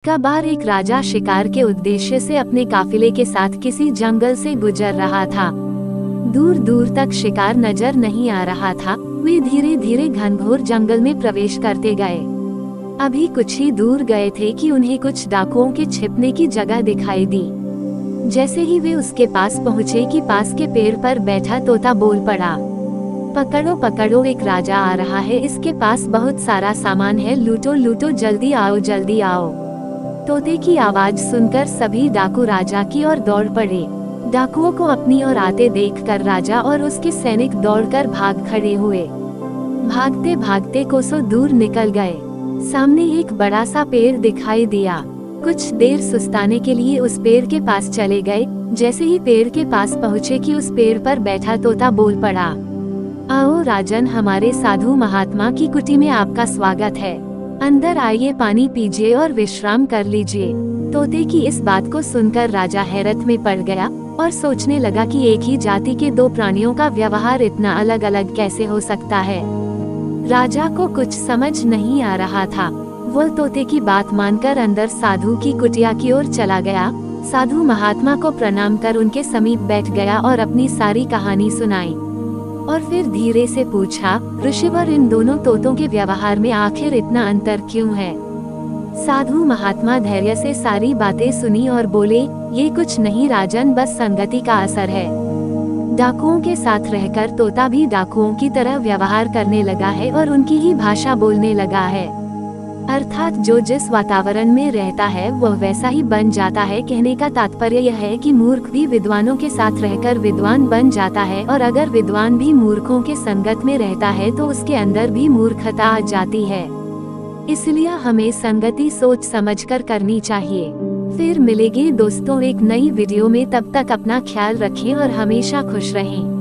कबार एक राजा शिकार के उद्देश्य से अपने काफिले के साथ किसी जंगल से गुजर रहा था। दूर दूर तक शिकार नजर नहीं आ रहा था। वे धीरे धीरे घनघोर जंगल में प्रवेश करते गए। अभी कुछ ही दूर गए थे कि उन्हें कुछ डाकुओं के छिपने की जगह दिखाई दी। जैसे ही वे उसके पास पहुँचे कि पास के पेड़ पर बैठा तोता बोल पड़ा, पकड़ो पकड़ो, एक राजा आ रहा है, इसके पास बहुत सारा सामान है, लूटो लूटो, जल्दी आओ जल्दी आओ। तोते की आवाज सुनकर सभी डाकू राजा की ओर दौड़ पड़े। डाकुओं को अपनी ओर आते देखकर राजा और उसके सैनिक दौड़कर भाग खड़े हुए। भागते भागते कोसों दूर निकल गए। सामने एक बड़ा सा पेड़ दिखाई दिया। कुछ देर सुस्ताने के लिए उस पेड़ के पास चले गए। जैसे ही पेड़ के पास पहुँचे कि उस पेड़ पर बैठा तोता बोल पड़ा, आओ राजन, हमारे साधु महात्मा की कुटी में आपका स्वागत है। अंदर आइए, पानी पीजिए और विश्राम कर लीजिए। तोते की इस बात को सुनकर राजा हैरत में पड़ गया और सोचने लगा कि एक ही जाति के दो प्राणियों का व्यवहार इतना अलग अलग कैसे हो सकता है। राजा को कुछ समझ नहीं आ रहा था। वो तोते की बात मानकर अंदर साधु की कुटिया की ओर चला गया। साधु महात्मा को प्रणाम कर उनके समीप बैठ गया और अपनी सारी कहानी सुनाई। और फिर धीरे से पूछा, ऋषिवर, इन दोनों तोतों के व्यवहार में आखिर इतना अंतर क्यों है? साधु महात्मा धैर्य से सारी बातें सुनी और बोले, ये कुछ नहीं राजन, बस संगति का असर है। डाकुओं के साथ रहकर तोता भी डाकुओं की तरह व्यवहार करने लगा है और उनकी ही भाषा बोलने लगा है। अर्थात जो जिस वातावरण में रहता है वह वैसा ही बन जाता है। कहने का तात्पर्य यह है कि मूर्ख भी विद्वानों के साथ रहकर विद्वान बन जाता है, और अगर विद्वान भी मूर्खों के संगत में रहता है तो उसके अंदर भी मूर्खता आ जाती है। इसलिए हमें संगति सोच समझकर करनी चाहिए। फिर मिलेंगे दोस्तों एक नई वीडियो में, तब तक अपना ख्याल रखें और हमेशा खुश रहें।